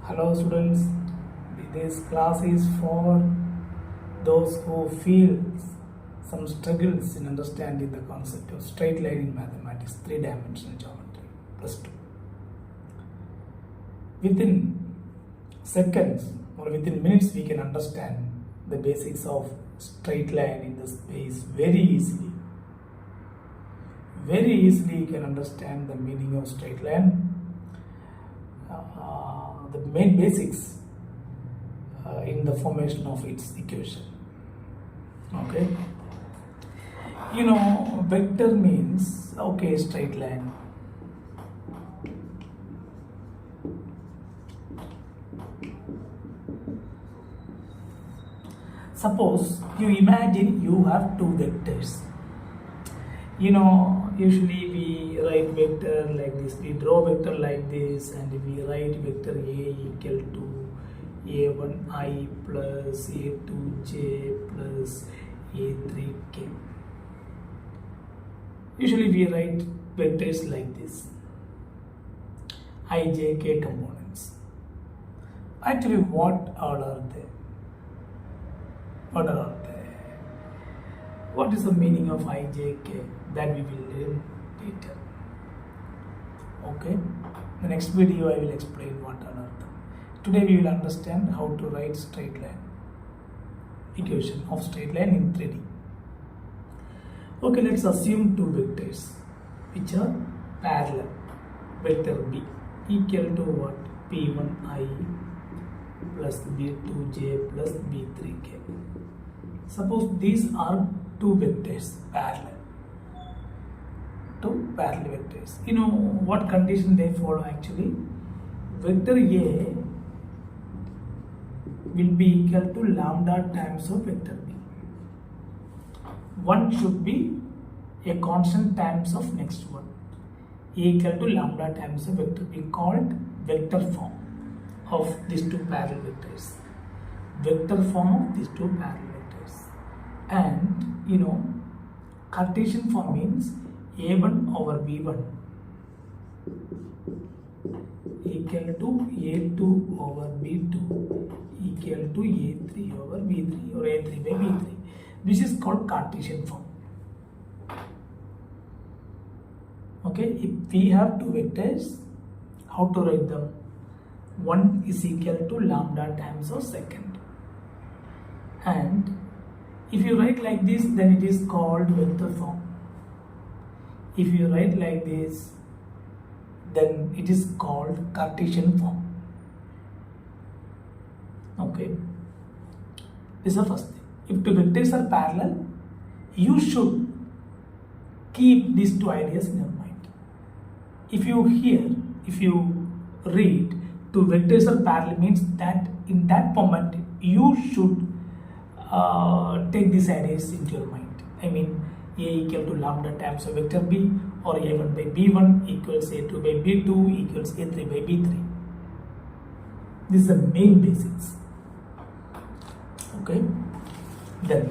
Hello students, this class is for those who feel some struggles in understanding the concept of straight line in mathematics, three-dimensional geometry, plus 2. Within seconds or within minutes we can understand the basics of straight line in the space very easily. Very easily you can understand the meaning of straight line. The main basics in the formation of its equation. Okay, vector means straight line. Suppose you imagine you have two vectors. Usually we write vector like this, we draw vector like this, and we write vector A equal to A1i plus A2j plus A3k. Usually we write vectors like this, I, j, k components. Actually, what are they? What is the meaning of I, j, k? That we will learn later. Okay. The next video I will explain what are them. Today we will understand how to write straight line equation of straight line in 3D. Okay, let's assume two vectors which are parallel. Vector B equal to what? P1i plus B2j plus B3k. Suppose these are two vectors parallel. Two parallel vectors. What condition they follow actually? Vector A will be equal to lambda times of vector B. One should be a constant times of next one. A equal to lambda times of vector B, called vector form of these two parallel vectors. Vector form of these two parallel vectors. And Cartesian form means A1 over B1 equal to A2 over B2 equal to A3 over B3 or A3 by B3. This is called Cartesian form. Okay, if we have two vectors, how to write them? One is equal to lambda times of second. And if you write like this, then it is called vector form. If you write like this, then it is called Cartesian form. Okay, this is the first thing. If two vectors are parallel, you should keep these two ideas in your mind. If you read two vectors are parallel, means that in that moment you should take these ideas into your mind. I mean, A equal to lambda times of vector B, or A1 by B1 equals A2 by B2 equals A3 by B3. This is the main basics. Okay, then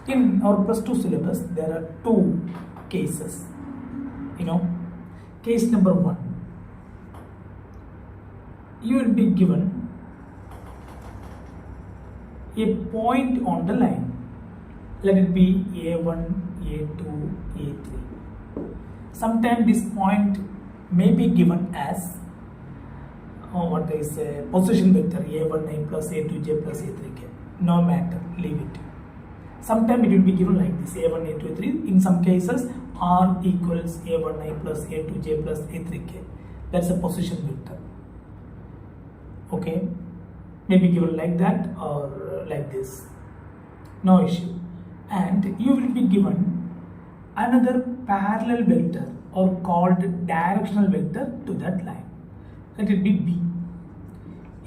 in our plus 2 syllabus there are two cases. Case number 1, you will be given a point on the line. Let it be A1, A2, A3. Sometimes this point may be given as position vector A1i plus A2j plus A3k. No matter, leave it. Sometimes it will be given like this, A1, A2, A3. In some cases, R equals A1i plus A2j plus A3k. That's a position vector. Okay, maybe given like that or like this. No issue. And you will be given another parallel vector or called directional vector to that line. Let it be B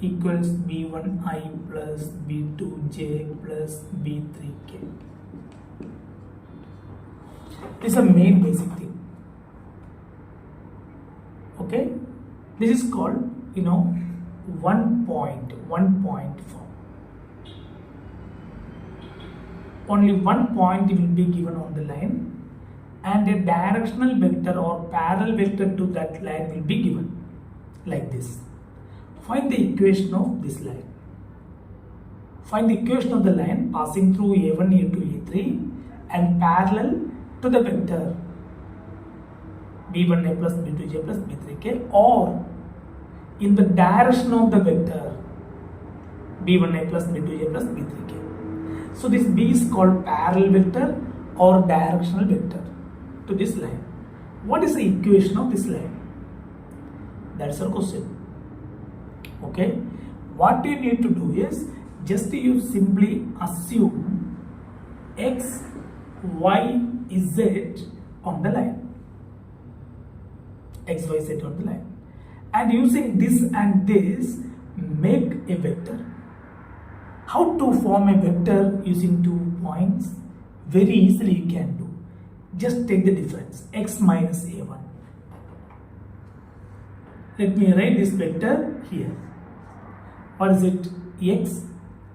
equals B1i plus B2j plus B3k. This is a main basic thing. Okay, this is called one point form. Only one point will be given on the line, and a directional vector or parallel vector to that line will be given like this. Find the equation of this line. Find the equation of the line passing through A1, A2, A3 and parallel to the vector B1A plus B2J plus B3K, or in the direction of the vector B1A plus B2J plus B3K. So this B is called parallel vector or directional vector to this line. What is the equation of this line? That's our question. Okay, what you need to do is just you simply assume x, y, z on the line. X, y, z on the line. And using this and this, make a vector. How to form a vector using 2 points? Very easily you can do. Just take the difference, x minus a1. Let me write this vector here. What is it? X,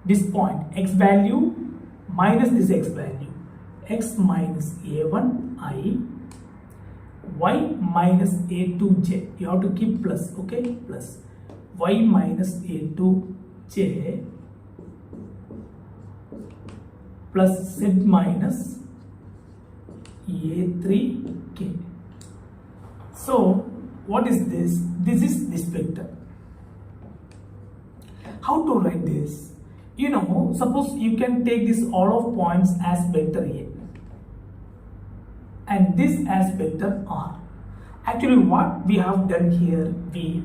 this point, x value minus this x value. X minus a1 I, y minus a2j. You have to keep plus, okay? Plus y minus a2j plus z minus a3k. So what is this? This is this vector. How to write this? You know, suppose you can take this all of points as vector A and this as vector R. Actually what we have done here, we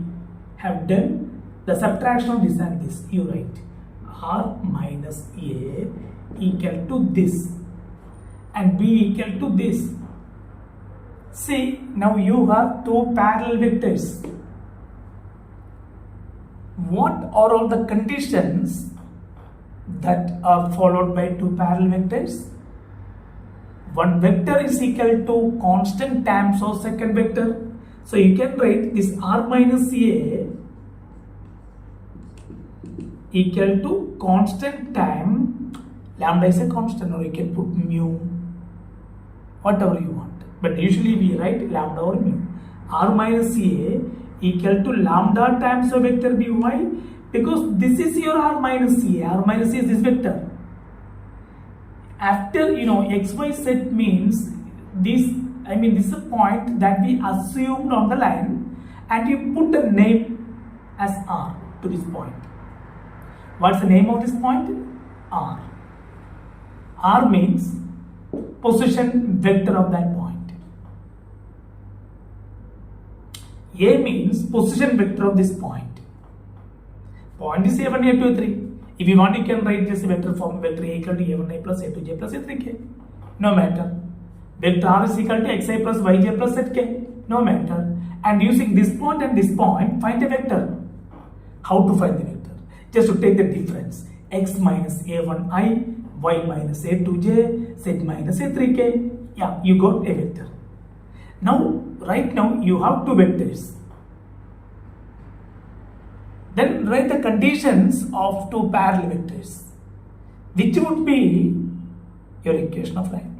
have done the subtraction of this and this. You write R minus A equal to this and B equal to this. See, now you have 2 parallel vectors. What are all the conditions that are followed by 2 parallel vectors? One vector is equal to constant times of second vector. So you can write this R minus A equal to constant time, lambda is a constant, or you can put mu, whatever you want. But usually we write lambda or mu. R minus A equal to lambda times of vector by, because this is your R minus A. R minus A is this vector. After, you know, x, y, z means this, this is a point that we assumed on the line and you put a name as R to this point. What's the name of this point? R. R means position vector of that point. A means position vector of this point. Point is A1, A2, A3. If you want, you can write this vector form, vector A equal to A1I plus A2J plus A3K. No matter. Vector R is equal to Xi plus Yj plus Zk. No matter. And using this point and this point, find a vector. How to find the vector? Just to take the difference. X minus A1I, Y minus A2J, Z minus A3K. Yeah, you got a vector. Now, right now, you have 2 vectors. Then write the conditions of 2 parallel vectors, which would be your equation of line.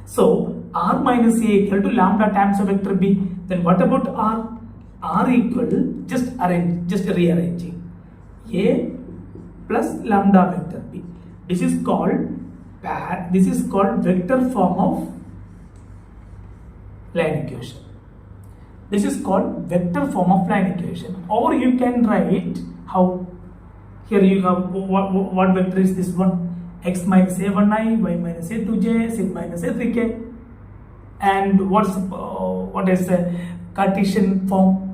So R minus A equal to lambda times of vector B. Then what about R? R equal, just rearranging A plus lambda vector B. This is called vector form of line equation. This is called vector form of line equation. Or you can write how. Here you have what vector is this one? X minus A1I, Y minus A2J, Z minus A3K. And what is the Cartesian form?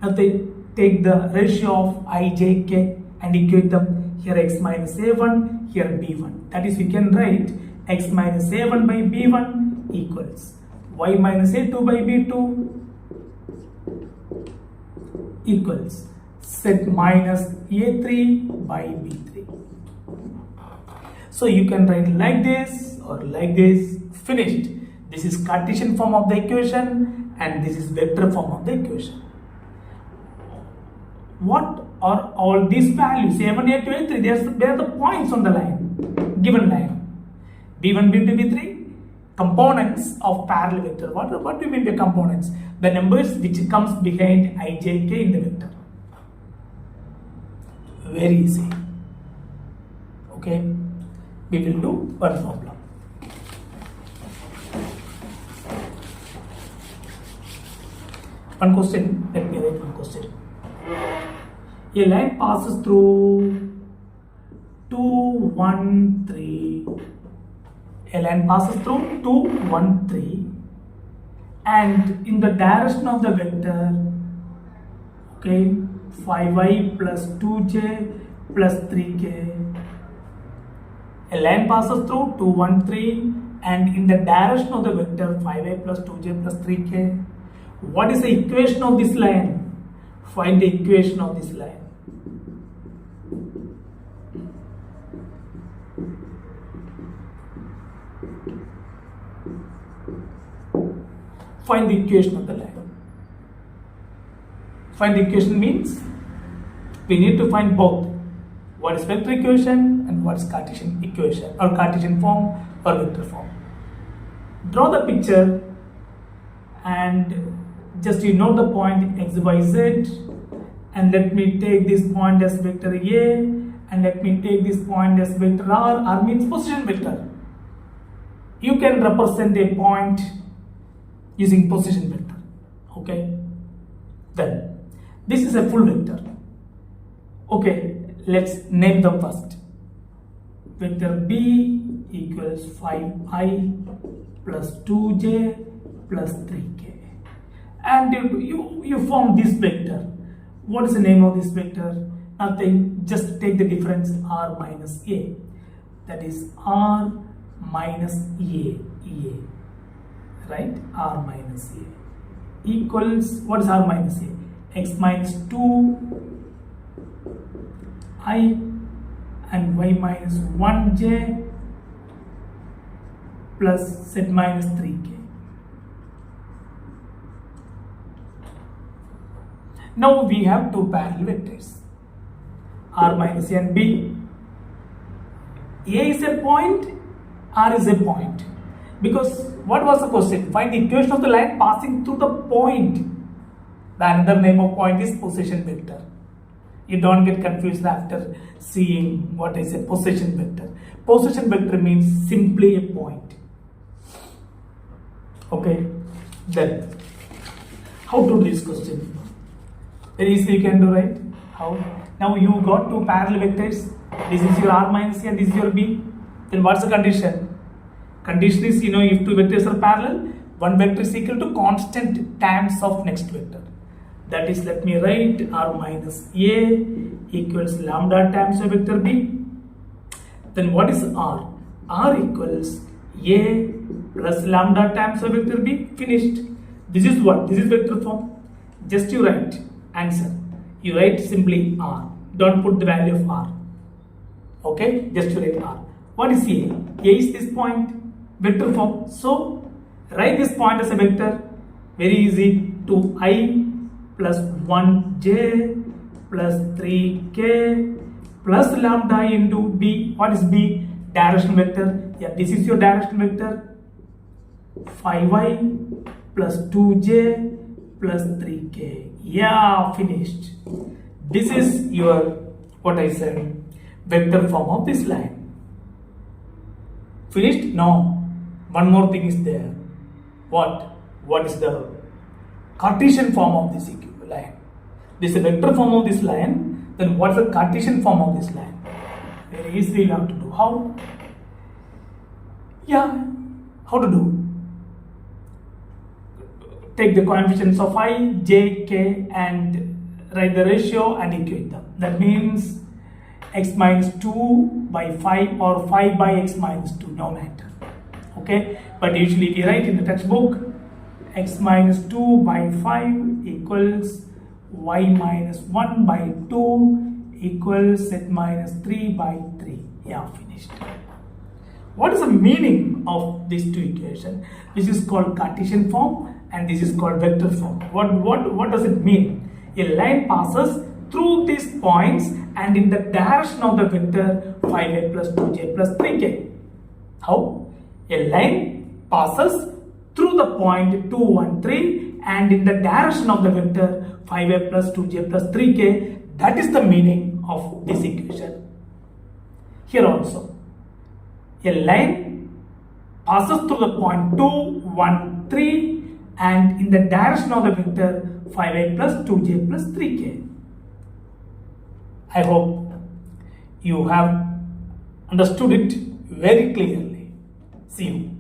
Now they take the ratio of I, J, K and equate them. Here X minus A1, here B1. That is, we can write X minus A1 by B1 equals Y minus A2 by B2 equals Z minus A3 by B3. So you can write like this or like this. Finished. This is Cartesian form of the equation and this is vector form of the equation. What are all these values? A1, A2, A3. They are the points on the line, given line. B1, B2, B3. components of parallel vector. What do you mean by components? The numbers which comes behind ijk in the vector. Very easy. Okay, we will do one problem. One question, let me write one question. A line passes through 2, 1, 3. A line passes through 2, 1, 3, and in the direction of the vector, okay, 5i plus 2j plus 3k. A line passes through 2, 1, 3, and in the direction of the vector 5i plus 2j plus 3k. What is the equation of this line? Find the equation of this line. Find the equation of the line. Find the equation means we need to find both. What is vector equation and what is Cartesian equation, or Cartesian form or vector form. Draw the picture and just you know the point x, y, z, and let me take this point as vector A and let me take this point as vector R. R means position vector. You can represent a point using position vector. Okay, then this is a full vector. Okay, let's name them first. Vector B equals 5i plus 2j plus 3k, and you form this vector. What is the name of this vector? Nothing, just take the difference r minus a, that is r minus a, right? R minus a equals, what is r minus a? X minus 2 I and y minus 1j plus z minus 3k. Now we have two parallel vectors, r minus a and b. A is a point, r is a point. Because what was the question? Find the equation of the line passing through the point. The another name of point is position vector. You don't get confused after seeing what is a position vector. Position vector means simply a point. Okay, then how to do this question? Very easily you can do, right? How? Now you got two parallel vectors. This is your r minus a and this is your b. Then what's the condition? Condition is, if two vectors are parallel, one vector is equal to constant times of next vector. That is, let me write r minus a equals lambda times of vector b. Then what is r? R equals a plus lambda times of vector b. Finished. This is what? This is vector form. Just you write answer. You write simply r. Don't put the value of r. Okay? Just you write r. What is a? A is this point. Vector form. So write this point as a vector. Very easy. 2i plus 1j plus 3k plus lambda into b. What is b? Direction vector. Yeah, this is your direction vector. 5i plus 2j plus 3k. Yeah, finished. This is your, what I said, vector form of this line. Finished? No. One more thing is there. What? What is the Cartesian form of this line? This is a vector form of this line. Then what's the Cartesian form of this line? Very easily you have to do. How? Yeah, how to do? Take the coefficients of I, j, k and write the ratio and equate them. That means x minus 2 by 5 or 5 by x minus 2, no matter. Okay, but usually we write in the textbook x minus 2 by 5 equals y minus 1 by 2 equals z minus 3 by 3. Yeah, finished. What is the meaning of these two equations? This is called Cartesian form and this is called vector form. What does it mean? A line passes through these points and in the direction of the vector 5a plus 2j plus 3k. How? A line passes through the point 2, 1, 3 and in the direction of the vector 5a plus 2j plus 3k. That is the meaning of this equation. Here also, a line passes through the point 2, 1, 3 and in the direction of the vector 5a plus 2j plus 3k. I hope you have understood it very clearly. See you.